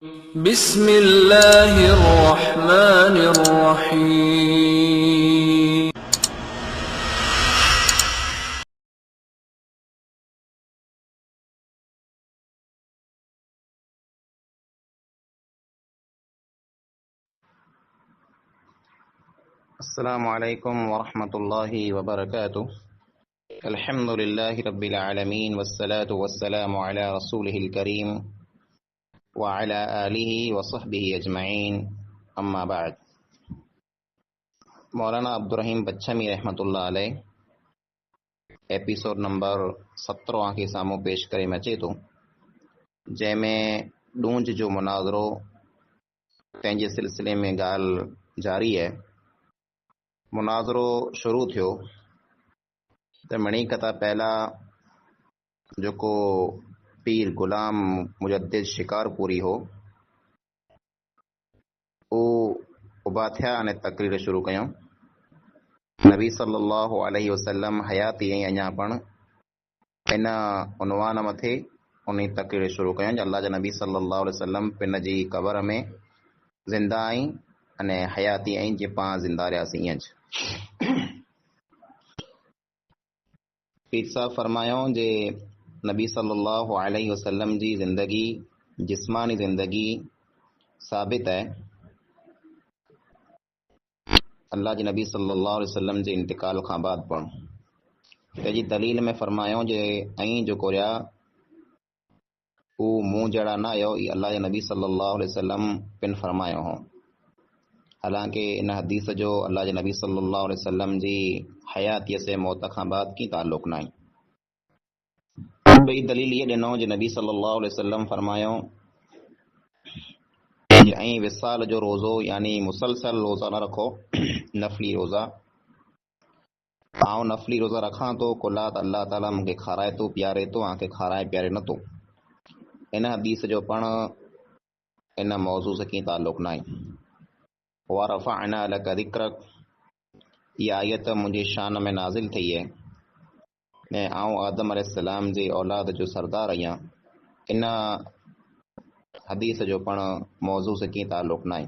بسم اللہ الرحمن الرحیم۔ السلام علیکم ورحمۃ اللہ وبرکاتہ۔ الحمد للہ رب العالمین والصلاة والسلام علی رسولہ الکریم وعلی آلہ وصحبہ اجمعین، اما بعد۔ مولانا عبدالرحیم بچھمی رحمۃ اللہ علیہ ایپیسوڈ نمبر 17 کے ساموں پیش کرے میں اچے تو، جंहिं में ॾूंझ जो मुनाज़रो तंहिंजे सिलसिले में ॻाल्हि जारी है। मुनाज़रो शुरू थियो त मणी कथा पहला जेको पीर गुलाम मुजद्दिद शिकारपुरी हो, उबा थिया अने तकरीर शुरू कयूं। नबी सल्लल्लाहु अलैहि वसल्लम हयाती ऐं अञा पण इन उनवान मथे उन तकरीर शुरू कयूं। अल्लाह जा नबी सल्लल्लाहु अलैहि वसल्लम पिन जी क़बर में ज़िंदा आहीं अने हयाती आहीं जे पाण ज़िंदा रहियासीं ईअं। पीर साहब फरमायो जे नबी सल्लल्लाहु अलैहि वसल्लम जी ज़िंदगी जिस्मानी ज़िंदगी साबित है। अल्लाह जे नबी सल्लल्लाहु अलैहि वसल्लम जे इंतकाल खां बाद पण तेजी दलील में फरमायो जे ऐं जेको रहा उहो मूं जहिड़ा न आयो, ई अल्लाह जे नबी सल्लल्लाहु अलैहि वसल्लम पिन फरमायो हो। हालांकि इन हदीस जो अल्लाह जे नबी सल्लल्लाहु अलैहि वसल्लम जी हयातीअ से मौत खां बाद की ताल्लुक़ न आहे। ॿई दलील ये ॾिनो जे नबी सल्लल्लाहु अलैहि वसल्लम फरमायो ऐं विसाल जो रोज़ो यानी मुसलसल रोज़ा न रखो, नफली रोज़ा। आउं नफली रोज़ा रखां तो कुलात अल्लाह ताला मूंखे खाराए तो प्यारे तो, आंखे खाराए प्यारे नथो। इन हदीस जो पण इन मौज़ू से की ताल्लुक़ न आहे। वरफ़अना लक ज़िक्रक, इहा आयत मुंहिंजी शान में नाज़िल थी है ऐं आउं आदम अलैहिस्सलाम जी औलाद जो सरदार आहियां। इन हदीस जो पण मौज़ू से की ताल्लुक़ न आहे।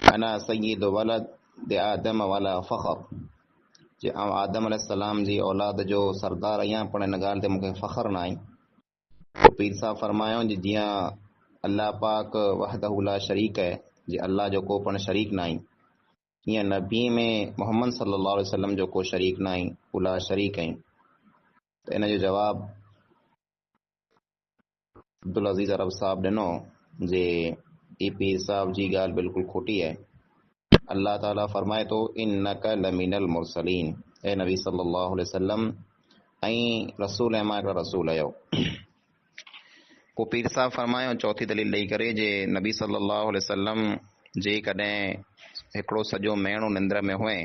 अना सय्यिद वलद आदम वाला फ़ख़्र, जे आउं आदम अलैहिस्सलाम जी औलाद जो सरदार आहियां पण इन ॻाल्हि ते मूंखे फ़ख़्रु न आहे। पीर साहब फरमायो जे जीअं अल्लाह पाक वहदहु ला शरीक है, जे अल्लाह जो को पण शरीक न आहे, ईअं नबी में मोहम्मद सल्लल्लाहु अलैहि वसल्लम जो को शरीक न आहे, उला शरीक आहिनि। त इन जो जवाब अब्दुल अज़ीज़ अरब साहब ॾिनो जे ई पीर साहब जी ॻाल्हि बिल्कुलु खोटी है। अल्लाह ताला फरमाए तो इन्नक लमिनल मुरसलीन, ए नबी सल्लल्लाहु अलैहि वसल्लम ऐं रसूल ऐं मां हिकिड़ा रसूल आहियो। पोइ पीर साहब फरमायो चौथी दलील ॾेई करे जे नबी सल्लल्लाहु अलैहि वसल्लम जे कॾहिं हिकिड़ो सॼो महीनो निंद्र में हुए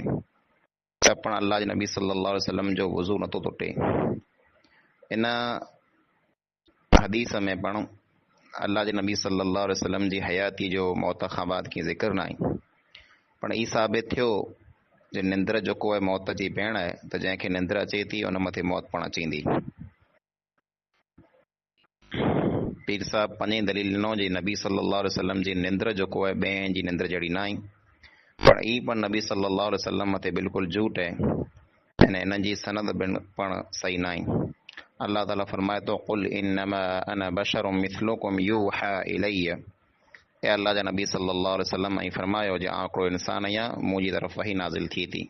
त पण अल्लाह जे नबी सल्लल्लाहु अलैहि वसल्लम जो वज़ू नथो टुटे। इन हदीस में पण अल्लाह जे नबी सल्लल्लाहु अलैहि वसल्लम जी हयाती जो मौत खां बाद की ज़िक्र न आहे, पण ई साबित थियो जे निंद्र जेको आहे मौत जी भेण आहे, त जंहिंखे निंद्र अचे थी उन मथे मौत पण अचींदी। पीर साहब पंजे दलील ॾिनो जे नबी सल्लल्लाहु अलैहि वसल्लम जी निंद्र जेको आहे ॿिए जी निंद्र जहिड़ी न आहे, पण ई पण नबी सल्लल्लाहु अलैहि वसल्लम मथे बिल्कुलु झूठ आहे ऐं इन जी सनद पण सही न आहे। अल्लाह ताला फरमाए तो कुल इन्नमा अना बशरुम मिस्लुकुम यूहा इलैय, ए अल्लाह जा नबी सल्लल्लाहु अलैहि वसल्लम ऐं फरमायो जे आउं हिकिड़ो इंसान आहियां, मुंहिंजी तरफ़ वही नाज़िल थी थी।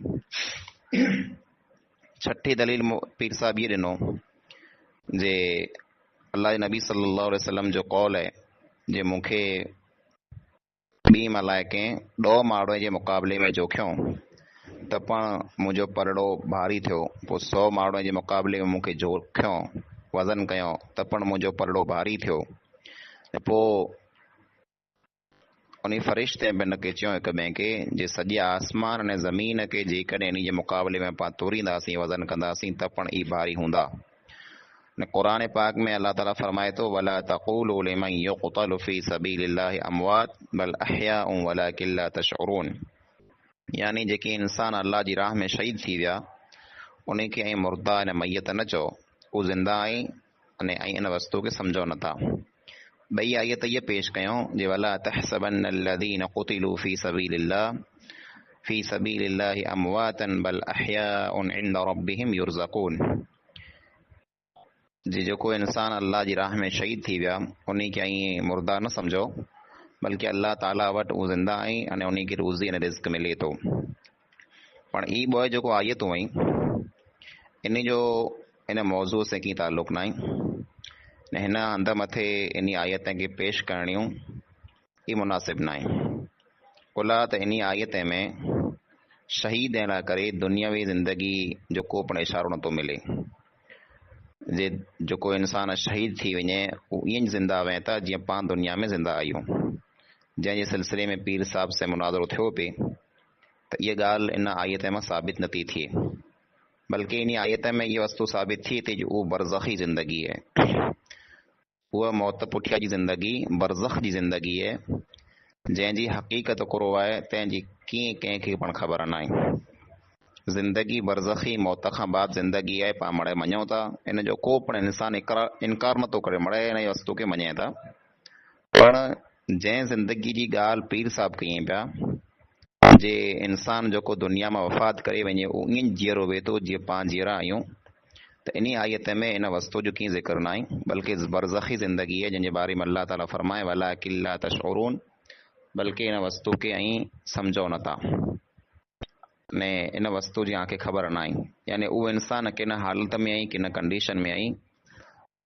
छठी दलील पीर साहब ये ॾिनो जे अल्लाह जे नबी सल्लल्लाहु अलैहि वसल्लम जो कौल है जे मूंखे ॿी मलाइके 2 माण्हुनि जे मुक़ाबले में जोखियो त पण मुंहिंजो परड़ो भारी थियो, पोइ 100 माण्हुनि जे मुक़ाबले में मूंखे जोखियो वज़न कयो त पण मुंहिंजो परड़ो भारी थियो। ऐं पोइ उन फ़रिश्ते बिन खे चयो हिक ॿिए खे जे सॼे आसमान ऐं ज़मीन खे जेकॾहिं इन जे मुक़ाबले में पाण तोरींदासीं वज़न कंदासीं त पण ई भारी हूंदा। क़ुरान पाक में अल्लाह ताला फरमाए तो वला तक़ूलू लिमन युक़तलु फी सबीलिल्लाहि अमवात बल अहयाउन वलाकिन ला तशउरून, यानी जेके इंसान अल्लाह जी राह में शहीद थी विया उन खे ऐं मुर्दा ऐं मैयत न चओ, उहे ज़िंदा आहिनि अने ऐं इन वस्तु खे सम्झो नथा। ॿई आयत इहे पेश कयूं जे वला तहसबन الذين قتلوا في سبيل الله امواتا بل احياء عند ربهم يرزقون جي जेको इंसान अल्लाह जी राह में शहीद थी विया उन खे ईअं मुर्दा न सम्झो, बल्कि अल्लाह ताला वटि उहो ज़िंदा आहिनि अने उन खे रोज़ी ऐं रिज़्क मिले थो। पण ई ॿ जेको आयतूं आहिनि इन जो इन मौज़ू से की ताल्लुक़ न आहे। हिन हंध मथे इन आयत खे पेश करणियूं ई मुनासिब न आहे। कुला त इन आयत में शहीद थियण लाइ करे दुनियावी ज़िंदगी जो को पिणु इशारो नथो मिले। जे जेको इंसान शहीद थी वञे उहो ईअं ज़िंदा वञे था जीअं पाण दुनिया में ज़िंदा आहियूं। जंहिंजे सिलसिले में पीर साहब से मुनाज़रो थियो पिए त इहा ॻाल्हि इन आयत में साबित नथी थिए, बल्कि इन आयत में इहा वस्तु साबित थिए थी जो उहा बरज़खी ज़िंदगी आहे। उहा मौत पुठियां जी ज़िंदगी बरज़ख जी ज़िंदगी आहे जंहिंजी हक़ीक़त कुरो आहे तंहिंजी कीअं कंहिंखे पाण ख़बर न आहे। ज़िंदगी बरज़खी मौत खां बाद ज़िंदगी आहे, पाण मड़े मञूं था, इन जो को पिणु इंसान इनकार नथो करे, मड़े इन वस्तु खे मञे था। पण जंहिं ज़िंदगी जी ॻाल्हि पीर साहब कई पिया जे इंसान जेको दुनिया मां वफ़ात करे वञे उहो ईअं जीअरो वेठो जीअं पाण जीअरा आहियूं, त इन आयत में इन वस्तु जो कीअं ज़िक्र न आहे, बल्कि बरज़खी ज़िंदगी आहे जंहिंजे बारे में अल्लाह ताला फरमाए वला किल्ला तशउरून, बल्कि इन वस्तु खे ऐं सम्झो नथा ने इन वस्तु जी आंखे ख़बर न आहे। यानी उहो इंसान किन हालत में आई किन कंडीशन में आई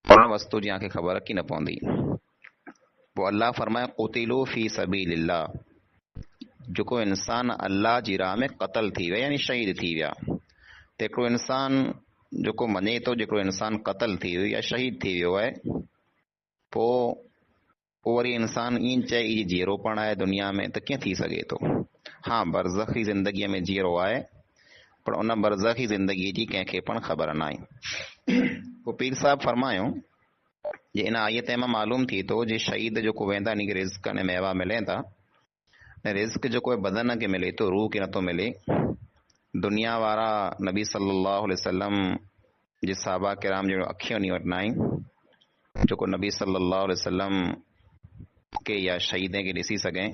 उन वस्तु जी आंखे ख़बर की न पवंदी। पोइ अल्लाह फरमाए क़ुतिलू फी सबीलिल्लाह, जेको इंसान अल्लाह जी राह में क़तल थी विया यानी शहीद थी विया। त हिकिड़ो इंसान जेको मञे थो जेको इंसान क़तल थी वियो या शहीद थी वियो आहे, पोइ वरी इंसान ईअं चए ई जीअरोपण आहे दुनिया में, त कीअं थी सघे थो। हाँ, बरज़खी ज़िंदगीअ में जीअरो आहे, पर उन बरज़खी ज़िंदगीअ जी कंहिंखे पण ख़बर न आहे। पोइ पीर साहब फरमायूं जे इन आयत मां मालूम थी थो जे शहीद जेको वेंदा इन खे रिज़्क अने मेवा मिले था, ऐं रिज़्क जेको आहे बदन खे मिले थो, रूह खे नथो मिले। दुनिया वारा नबी सल्लल्लाहु अलैहि वसल्लम जे साहबा किराम जहिड़ो अखियूं वटि न आहिनि जेको नबी सल्लल्लाहु अलैहि वसल्लम के या शहीद खे ॾिसी सघे।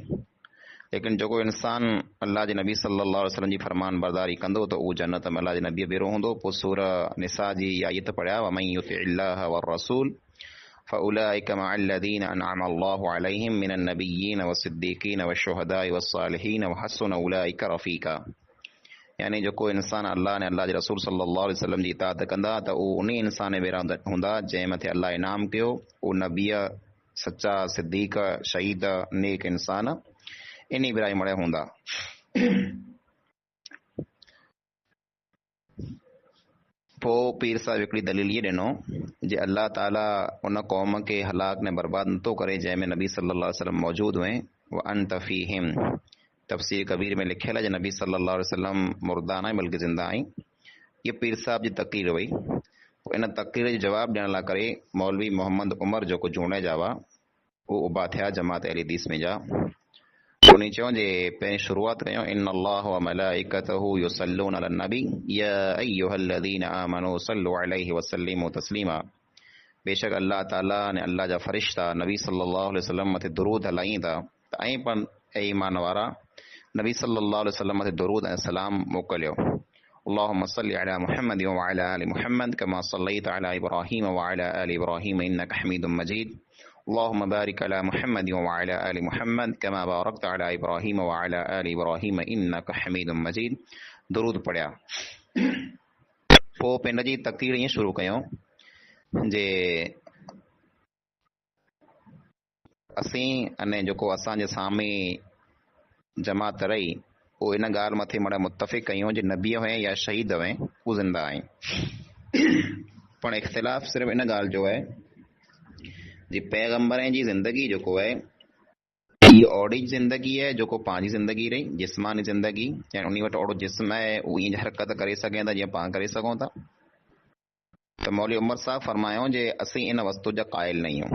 लेकिन जेको इंसान अल्लाह जे नबी सल्लल्लाहु अलैहि वसल्लम जी फरमान बरदारी कंदो त उहो जन्नत में अल्लाह जे नबी भेरो हूंदो। पोइ सूरह निसा जी आयत पढ़िया वमन युतिइल्लाह वररसूल फउलाइक मअल्लज़ीन अनअम अल्लाहु अलैहिम मिनन नबिय्यीन वस्सिद्दीक़ीन वश्शुहदाइ वस्सालिहीन वहस्सुन उलाइक रफ़ीका। यानी जेको इंसान अल्लाह ने अल्लाह जे रसूल सल्लल्लाहु अलैहि वसल्लम जी इताअत कंदा त उहो उन इंसान भेरा हूंदा जंहिं मथे अल्लाह इनाम कयो। उहो नबीअ, सच्चा सिद्दीक़, शहीद, नेक इंसान इन भेरा मड़े हूंदा। पोइ पीर साहब हिकिड़ी दलील इहे ॾिनो जे अल्लाह ताला उन क़ौम खे हलाक ने बर्बाद नथो करे जंहिंमें नबी सल्लल्लाहु अलैहि वसल्लम मौजूद हुए। व अंत फीहिम, तफ़सीर कबीर में लिखियल आहे जे नबी सल्लल्लाहु अलैहि वसल्लम मुर्दा न आहे बल्कि ज़िंदा आहिनि। इहा पीर साहब जी तक़रीर हुई। इन तक़रीर जो जवाबु ॾियण लाइ करे मौलवी मोहम्मद उमर जेको जूणे जा हुआ उहो उबा थिया जमात अहले हदीस में जा। उन चयो जे पहिरीं शुरूआत कयूं इन अल्लाह व मलाइकतहू युसल्लून अलन नबी या अय्युहल्लज़ीन आमनू सल्लु अलैहि वसल्लिमू तस्लीमा। बेशक अल्लाह ताला ने अल्लाह जा फरिश्ता नबी सल्लल्लाहु अलैहि वसल्लम मथे दुरूद हलाईं था त ऐं पण ईमान वारा नबी सल्लल्लाहु अलैहि वसल्लम मथे दुरूद ऐं सलाम मोकिलियो। अल्लाहुम्मा सल्लि अला मुहम्मद व अला आलि मुहम्मद कमा सल्लैत अला इब्राहीम व अला आलि इब्राहीम इन्नका हमीदुम मजीद। अल्लाहुम्मा बारिक अला मुहम्मद व अला आलि मुहम्मद कमा बारकत अला इब्राहीम व अला आलि इब्राहीम इन्नका हमीदुम मजीद। दुरूद पढ़िया। पोइ पिंड जी तक़रीर ईअं शुरू कयूं जे असीं अने जेको असांजे साम्हूं जमात रही उहो इन ॻाल्हि मथे मड़ा मुतफ़िक़ कयूं जे नबी हुए या शहीद हुए उहे ज़िंदा आहिनि। पण इख़्तिलाफ़ सिर्फ़ु इन ॻाल्हि जो आहे जे पैगम्बरनि जी ज़िंदगी जेको आहे इहा ओड़ी ज़िंदगी आहे जेको पंहिंजी ज़िंदगी रही जिस्मानी ज़िंदगी, यानी उन वटि ओड़ो जिस्म आहे उहो ईअं हरकत करे सघे था जीअं पाण करे सघूं था। त मौलवी उमर साहब फरमायो जे असीं इन वस्तु जा क़ाइल न आहियूं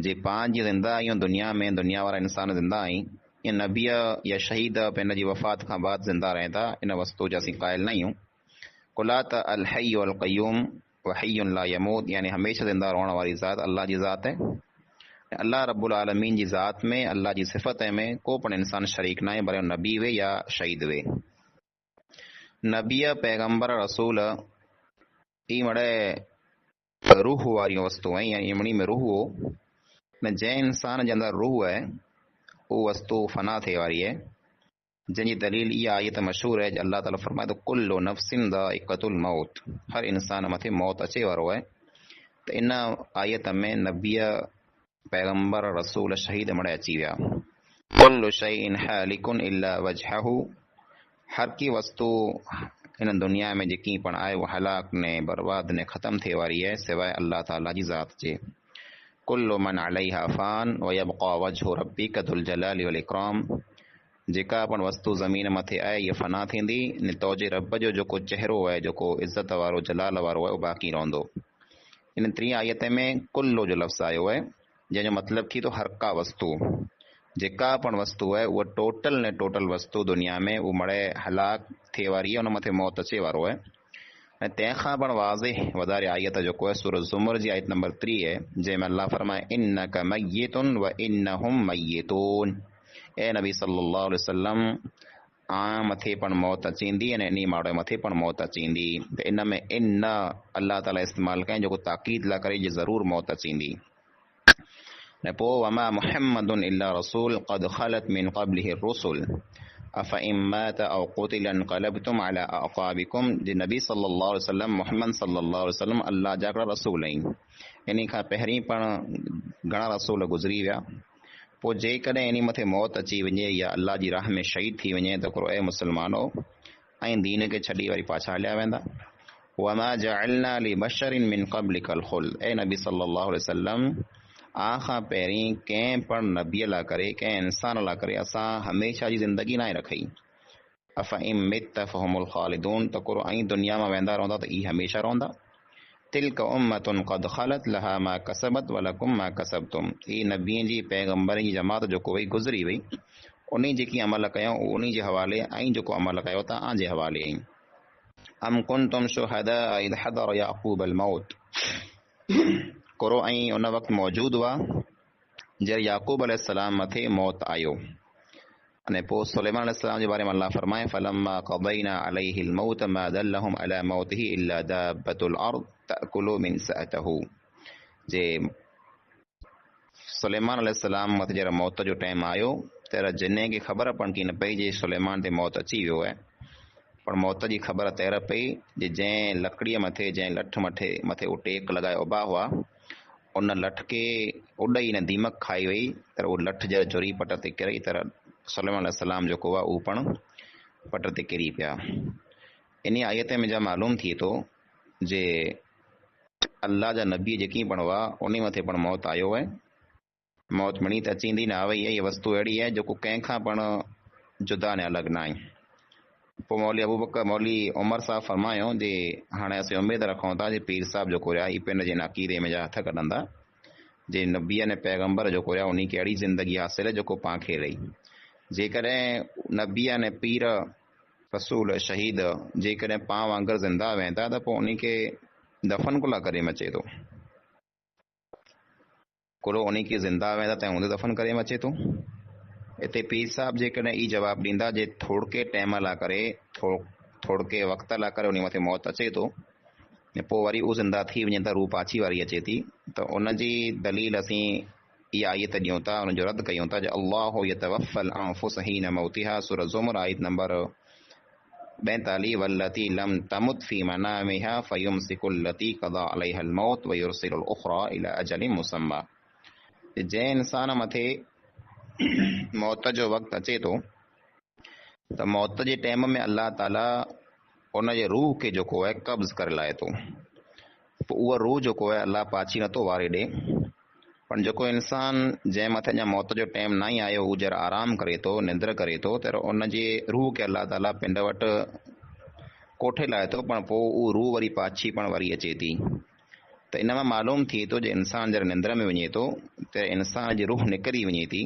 जे पाण जी ज़िंदा आहियूं दुनिया में, दुनिया वारा इंसान ज़िंदा आहिनि या नबीअ या शहीद पंहिंज जी वफ़ात खां बाद ज़िंदा रहे था, इन वस्तु जा असीं क़ाइल न आहियूं। कुला त अल हय्यु अल क़य्यूम व हय्युन ला यमूत, यानी हमेशह ज़िंदा रहण वारी ज़ात अल्लाह जी ज़ात है अल्लाह रब्बुल आलमीन जी ज़ात में, अल्लाह जी सिफ़त में को पण इंसान शरीक न आहे, भले नबी वे या शहीद वे। नबीअ पैगंबर रसूल ई मड़े रूह वारियूं वस्तू आहिनि, या इमणी में रूह हो न, जंहिं इंसान जे अंदरि रूह आहे उहो वस्तु फना थिए वारी आहे। जंहिंजी दलील इहा आयत मशहूर है, अल्लाह ताला फरमाए तो कुल्लु नफ्सिन दाइक़तुल मौत, हर इंसान मथे मौत अचे वारो आहे। त इन आयत में नबीअ पैगंबर रसूल शहीद मड़े अची विया। कुल्लु शैइन हालिकुन इल्ला वजहहु, हर की वस्तु इन दुनिया में जेकी पण आहे वो हलाक ने बर्बाद ने ख़त्म थिए वारी आहे सिवाय अल्लाह ताला जी ज़ात जे। कुल्लु मन अलैहा फ़ान व यबक़ा वजहु रब्बिका दुल जलाली वल इकराम, जेका पण वस्तु ज़मीन मथे आहे इहा फना थींदी, ने तोजे रब जो जेको चेहरो आहे, जेको इज़त वारो जलाल वारो आहे, उहो बाक़ी रहंदो। इन टी आयत में कुल्लो जो लफ़्ज़ आयो आहे, जंहिंजो मतिलबु थी तो हर का वस्तु, जेका पण वस्तु आहे उहा टोटल ने टोटल वस्तु दुनिया में उहो मड़े हलाक थिए वारी आहे, उन मथे मौत अचे वारो आहे। ऐं तंहिंखां पण वाज़िह वधारे आयत जेको आहे सूरह ज़ुमर जी आयत नंबर 3 आहे, जंहिंमें अल्लाह फरमाए इन्नका मय्यितुन व इन्नहुम मय्यितून, ए नबी सल्लल्लाहु अलैहि वसल्लम मथे पण मौत अचींदी ऐं इन माण्हू मथे पण मौत अचींदी। त इन में इन अल्लाह ताला इस्तेमालु कयईं जेको ताक़ीद लाइ करे जे ज़रूर मौत अचींदी। ऐं पोइ वमा मुहम्मदुन इल्ला रसूल क़द ख़लत मिन क़ब्लिहि रुसुल अफ़इन मात औ क़ुतिला इंक़लबतुम अला अक़ाबिकुम, जे नबी सल्लल्लाहु अलैहि वसल्लम मोहम्मद सल्लल्लाहु अलैहि वसल्लम अल्लाह जा हिकिड़ा रसूल आहिनि। इन खां पहिरीं पण घणा रसूल गुज़री विया। पोइ जेकॾहिं इन मथे मौत अची वञे या अल्लाह जी राह में शहीद थी वञे त हिकिड़ो ए मुस्लमानो ऐं दीन खे छॾी वरी पाछा हलिया वेंदा। वमा जअलना लिबशरिन मिन क़ब्लिकल ख़ुल्द, ए नबी सल्लल्लाहु अलैहि वसल्लम खां पहिरीं कंहिं पण नबीअ लाइ करे, कंहिं इंसान लाइ करे असां हमेशह जी ज़िंदगी न रखी। अफ़इन मित फ़हुमुल ख़ालिदून, त को ऐं दुनिया में वेंदा रहंदा त ई हमेशह रहंदा। तिल्क उम्मतुन क़द ख़लत लहा मा कसबत वलकुम मा कसबतुम, ई नबीअ जी पैगंबर जी जमात जेको वई गुज़री वई, उन जेकी अमल कयूं उन जे हवाले, ऐं जेको अमल कयो तव्हां जे हवाले आई। अम कुंतुम शुहदा इज़ हदर याक़ूब अल मौत, कुरो ऐं उन वक़्तु मौजूदु हुआ जॾहिं याक़ूब अलैहिस्सलाम मथे मौत आयो। अने पोइ सुलेमान अलैहिस्सलाम जे बारे में अल्लाह फरमाए फलम्मा क़दैना अलैहिल मौत मा दल्लहुम अला मौतिही इल्ला दाब्बतुल अर्द तअकुलु मिन सअतहु, जे सुलेमान अलैहिस्सलाम मथे जॾहिं मौत जो टाइम आयो त जिने खे ख़बर पण की न पई जे सुलेमान ते मौत अची वियो आहे, पर मौत जी ख़बर तैर पई जे जंहिं लकड़ीअ मथे, जंहिं लठ मथे उहो टेक लॻाए उभा हुआ, उन लठ खे उॾई न दीमक खाई वई, त उहो लठ जॾहिं जुरी पट ते किरी त सुलेमान अलैहिस्सलाम जेको आहे उहो पण पट ते किरी पिया। इन आयत में जा मालूम थिए थो जे अल्लाह जा नबी जेकी पण हुआ उन मथे पण मौत आयो आहे। मौत मिणी त अचींदी न वई आहे, इहा वस्तु अहिड़ी आहे जेको कंहिंखां पण जुदा ने अलॻि न आहे। पोइ मौली अबूबकर मौली उमर साहब फरमायो जे हाणे असीं उमेद रखूं था जे पीर साहब जेको रहिया ही पंहिंजे अक़ीदे में जा हथ कढंदा जे नबीअ ने पैगंबर जेको रहिया उन खे अहिड़ी ज़िंदगी हासिल आहे जेको पाण खे रही। जेकॾहिं नबीअ ने पीर रसूल शहीद जेकॾहिं पाण वांगुरु ज़िंदा वेंदा त पोइ उन खे दफ़न कुला करे मचे थो, कुलो उन खे ज़िंदा वेंदा त हूंदे दफ़न करे अचे थो। हिते पीर साहब जेकॾहिं ई जवाबु ॾींदा जे थोड़के टाइम लाइ करे, थोड़के वक़्त लाइ करे उन मथे मौत अचे थो ऐं पोइ वरी उहो ज़िंदा थी वञे त रूह पाछी वारी अचे थी, त उनजी दलील असीं इहा आयत ॾियूं था, उनजो रद्द कयूं था जे अल्लाहु यतवफ़ल अनफुस हीन मौतिहा, सूरह ज़ुमर आयत नंबर 42 वल्लती लम तमुत फी मनामिहा फयुमसिकुल्लती क़दा अलैहल मौत व युरसिलुल उख़रा इला अजलिन मुसम्मा। जंहिं इंसान मथे मौत जो वक़्तु अचे थो त मौत जे टाइम में अल्लाह ताला उन जे रूह खे जेको आहे कब्ज़ करे लाहे थो, पोइ उहा रूह जेको आहे अल्लाह पाछी नथो वारे ॾे। पर जेको इंसान जंहिं मथे अञा मौत जो टाइम न ई आयो, हू जरा आराम करे थो, निंद्र करे थो, त उन जे रूह खे अल्लाह ताला पिंड वटि कोठे लाहे थो, पर पोइ उहा रूह वरी पाछी पण वरी अचे थी। त इन मां मालूम थिए थो जे इंसान जॾहिं निंद्र में वञे थो त इंसान जी रूह निकिरी वञे थी।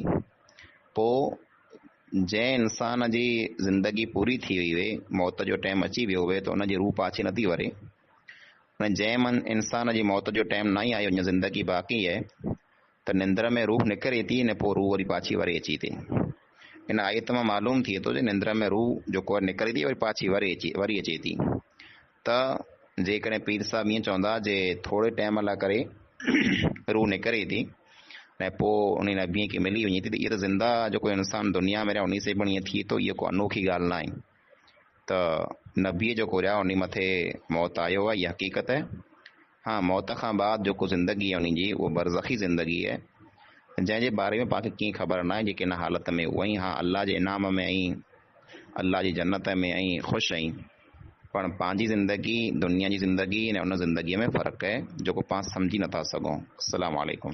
पोइ जंहिं इंसान जी ज़िंदगी पूरी थी वई हुई, मौत जो टाइम अची वियो हुए, त उन जी रूह पाछी नथी वरे। जंहिं इंसान जी मौत जो टाइम न ई आयो, अञा ज़िंदगी बाक़ी आहे, त निंद्र में रूह निकिरे थी ने पोइ रूह वरी पाछी वरी अची थी। इन आयत मां मालूम थिए थो जो निंद्र में रूह जेको आहे निकिरे थी वरी पाछी वरी अचे थी। त जेकॾहिं पीर साहिब ईअं चवंदा जे थोरे टाइम लाइ करे रूह निकिरे थी ऐं पोइ उन नबीअ खे मिली वञे थी त इहा त ज़िंदा जेको इंसानु दुनिया में रहिया उन से पिणु ईअं थिए थो, इहा को अनोखी ॻाल्हि न आहे। त नबीअ जेको रहिया उन मथे मौत आयो आहे, इहा हक़ीक़त आहे। हा, मौत खां बाद जेको ज़िंदगी आहे उनजी उहा बरज़खी ज़िंदगी आहे, जंहिंजे बारे में पाण खे कीअं ख़बर न आहे जेके इन हालत में उहा ई हा अल्लाह जे इनाम में ऐं अल्लाह जी जन्नत में ऐं ख़ुशि आई। पण पंहिंजी ज़िंदगी दुनिया जी ज़िंदगी ऐं उन ज़िंदगीअ में फ़र्क़ु आहे जेको पाण सम्झी नथा सघूं। अस्सलामु अलैकुम।